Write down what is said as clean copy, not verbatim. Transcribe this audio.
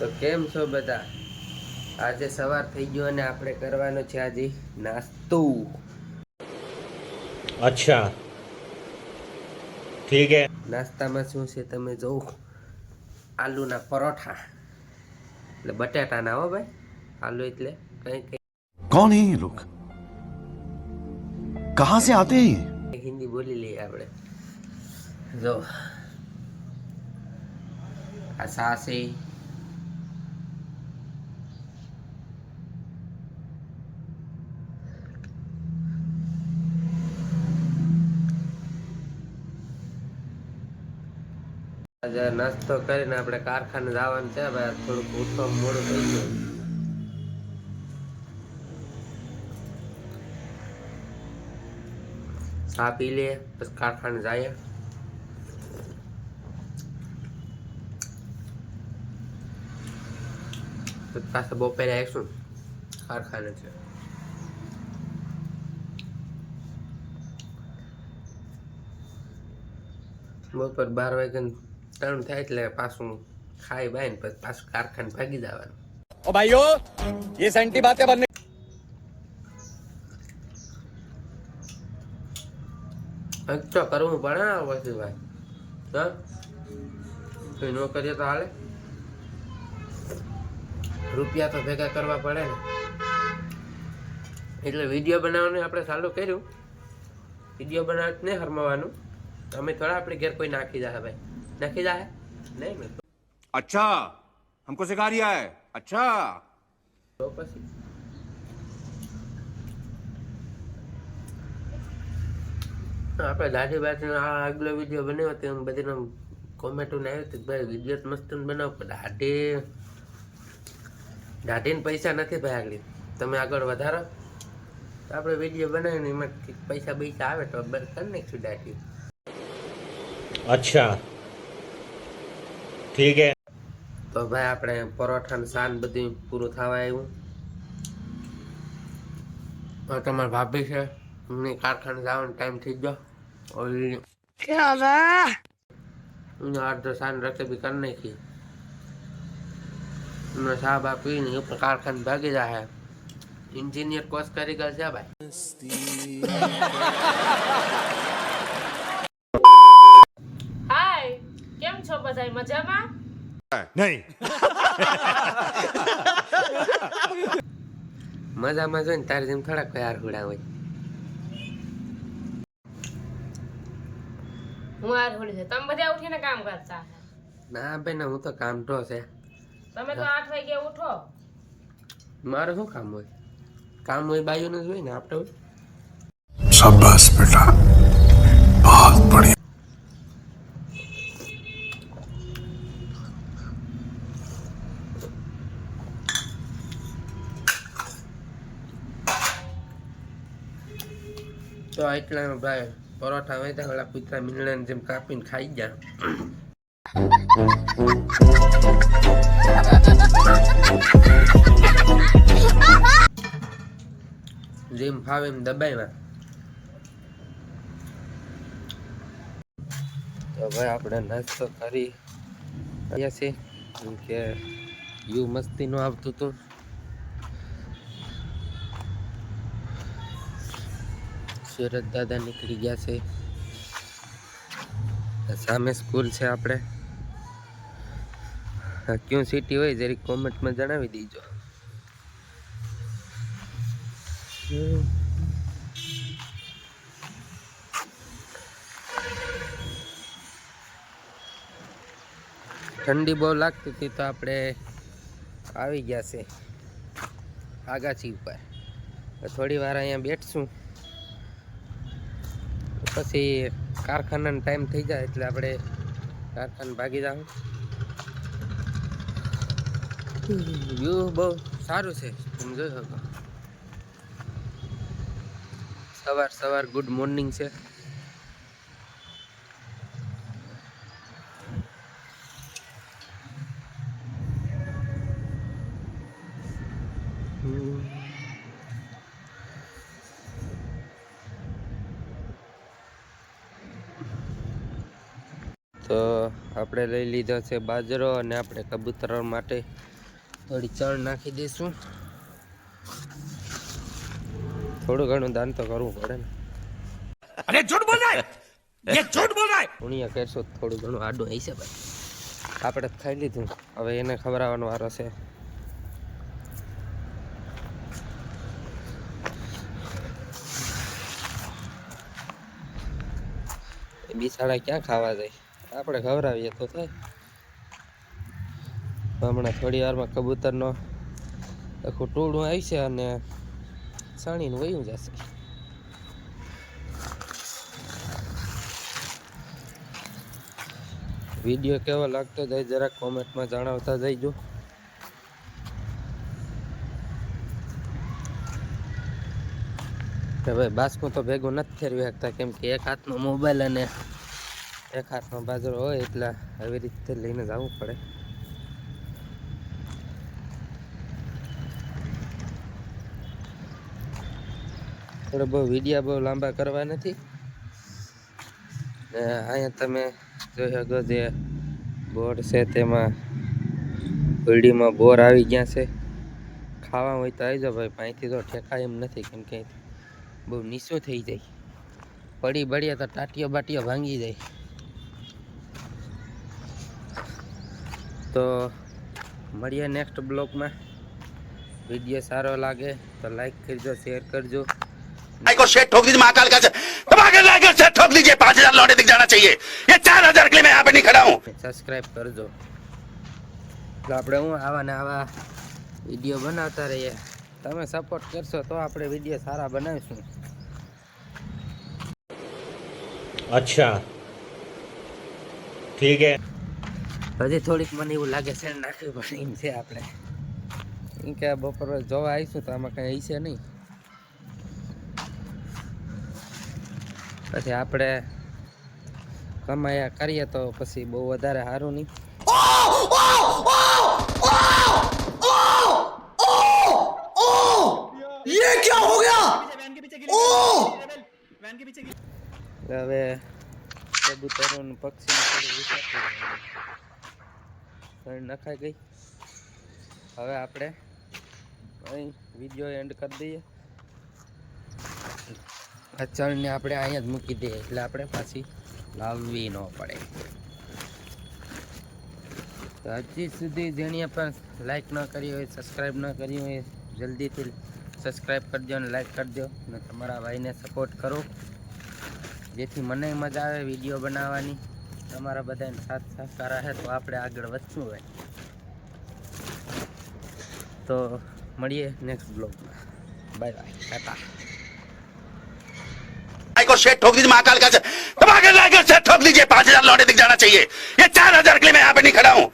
તો કેમ છો બધા? આજે સવાર થઈ ગયો અને આપણે કરવાનો છે આજે નાસ્તો. अच्छा ठीक है। નાસ્તામાં શું છે તમે જોવો, આલુના પરોઠા, એટલે બટાટાના હો ભાઈ, આલુ એટલે કઈ कौन है ये लोग? कहां से आते हैं? હિન્દી બોલી લઈએ આપણે. જો આ સાસે, આજે નાસ્તો કરીને આપણે કારખાને જવાનું છે ભાઈ. થોડુંક ઉઠવા મોડું થઈ ગયું. ચા પી લે પછી કારખાને જઈએ. પાછા બપોરે આવીશું કારખાને છે. બપોર 12 વાગ્યા ટાણું થાય એટલે પાછું ખાઈ બાય ને પછી પાછું કારખાને ભાગી જવાનું. ओ भाइयों ये सेंटी बातें बनने તો કરવું પડે ને પછી ભાઈ. હા, કઈ ન કરીએ તો હાલે? રૂપિયા તો ભેગા કરવા પડે ને. એટલે વિડીયો બનાવવાનું આપણે ચાલુ કર્યું. વિડીયો બનાવવા નહીં હરમાવાનું. અમે થોડા આપણે ઘેર કોઈ નાખી જાય ભાઈ. નાખી જાય નહીં મેં अच्छा हमको सिखा रिया है। अच्छा તો પછી આપણે દાઢી બાજુ આ આગલો વિડીયો બનાવ્યો તો બધીનો કોમેન્ટો ને આવ્યું હતું ભાઈ વિડીયો મસ્ત બનાવો, પણ દાઢીને પૈસા નથી ભાઈ. આગળ તમે આગળ વધારો તો આપણે વિડીયો બનાવીને એમાં પૈસા આવે તો કરી નાખીશું દાઢી. अच्छा ठीक है। તો ભાઈ આપણે પરોઠા ને શાન બધું પૂરું થવા આવ્યું. તમારા ભાભી છે એમની કારખાને જવાનો ટાઈમ થઈ ગયો. અડધો શાન રકેબી કરી નાખી. એનો ચા બા પીને એ પણ કારખાને ભાગી જાય. એન્જિનિયર કોર્સ કરી ગયા છે ભાઈ. હાય, કેમ છો બધા? મજામાં? नहीं મજામાં જોઈને તારે જેમ થોડાક યાર હુડા હોય. હું આ થોડી છે. તમે બધા ઉઠીને કામ કરતા હે. ના ભાઈ ના, હું તો કામ તો છે. તમે તો 8 વાગે ઉઠો. મારે શું કામ હોય? કામ હોય બાયુને જ હોય ને, આપણે હોય. शाबाश बेटा, बहुत बढ़िया. તો એટલા ભાઈ પરોઠા હોય તો ઓલા કૂતરા મીંડળાને જેમ કાપીને ખાઈ ગયા. જેમ ફાવે એમ દબાવ્યા. તો ભાઈ આપણે નાસ્તો કરી રહ્યા છે કે યુ મસ્તી નું આવતું હતું. સુરત દાદા નીકળી ગયા છે. સામે સ્કૂલ છે આપણે. ક્યું સિટી હોય જરી કોમેન્ટમાં જણાવી દેજો. ઠંડી બહુ લાગતી હતી તો આપણે આવી ગયા છે આગાચી ઉપર. થોડી વાર અહીંયા બેઠશું પછી કારખાનાનો ટાઈમ થઈ જાય એટલે આપણે કારખાને ભાગી જાઉં. વ્યૂ બહુ સારું છે, તમે જોઈ શકો. સવાર ગુડ મોર્નિંગ છે. તો તો આપણે લઈ લીધો છે બાજરો અને આપણે કબૂતર માટે થોડી ચણ નાખી દઈશું. થોડું ઘણું દાન તો કરવું પડે ને. अरे झूठ बोल रहा है ये झूठ बोल रहा है ઉણિયા કરશો તો થોડું ઘણું આડું હશે ભાઈ. આપણે તો ખાઈ લીધું, હવે એને ખવડાવવાનો વારો છે. બિસાડા ક્યાં ખાવા જાય, આપણે ખવડાવીએ તો થાય. હમણાં થોડી વારમાં કબૂતરનો આખું ટોળું આવશે અને સાણીને વયું જશે. વિડીયો કેવો લાગતો જાય જરાક કોમેન્ટમાં જણાવતા જઈજો. હવે બાસમાં તો ભેગું નથી ફેરવી શકતા, કેમ કે એક હાથનો મોબાઈલ અને એક હાથનો બાજરો હોય એટલે આવી રીતે લઈને જવું પડે. થોડો બહુ વિડીયો બહુ લાંબા કરવા નથી. અહીંયા તમે જોઈ શકો જે બોર છે તેમાં હોડીમાં બોર આવી ગયા છે. ખાવા હોય તો આવી જાઓ ભાઈ, અહીંથી તો ઠેકાય એમ નથી, કેમ કે બહુ નીચું થઈ જાય. પડી બળીએ તો ટાટીઓ બાટીઓ ભાંગી જાય. તો મળીએ નેક્સ્ટ બ્લોગમાં. વિડીયો સારો લાગે તો લાઈક કરજો, શેર કરજો. को शेट ठोक दीजिए महाकाल का दबाकर लाकर शेट ठोक दीजिए 5000 लौटे दिख जाना चाहिए ये 4000 के लिए मैं यहाँ पे नहीं खड़ा हूँ સબસ્ક્રાઈબ કરજો. તો આપણે હું આવા ને આવા વિડીયો બનાવતા રહીએ. તમે સપોર્ટ કરશો તો આપણે વિડીયો સારા બનાવીશું. अच्छा ठीक है હજી થોડીક મને એવું લાગે છે નાખવી પડે એમ છે. આપણે એમ કે બપોરે જોવા આવીશું તો આમાં કંઈ હશે નહીં. પછી આપણે કમાયા કરીએ તો પછી બહુ વધારે સારું નહીં. ये क्या हो गया હવે કબૂતરોનું પક્ષી નખાઈ ગઈ. હવે આપણે અહીં વિડીયો એન્ડ કરી દઈએ. આ ચણને આપણે અહીંયા જ મૂકી દઈએ એટલે આપણે પાછી લાવવી ન પડે. તો હજી સુધી જેણીએ પણ લાઈક ન કરી હોય, સબસ્ક્રાઈબ ન કરી હોય, જલ્દીથી સબસ્ક્રાઈબ કરજો અને લાઈક કરજો અને તમારા ભાઈને સપોર્ટ કરો, જેથી મને મજા આવે વિડીયો બનાવવાની. તમારા બધાને સાથ સહકાર રહે તો આપણે આગળ વધશું હોય. તો મળીએ નેક્સ્ટ બ્લોગમાં. Bye bye, Tata. को शेट ठोक दीजिए महाकाल का दबाकर लाकर शेट ठोक दीजिए 5000 लौटे दिख जाना चाहिए ये 4000 के लिए मैं यहाँ पे नहीं खड़ा हूँ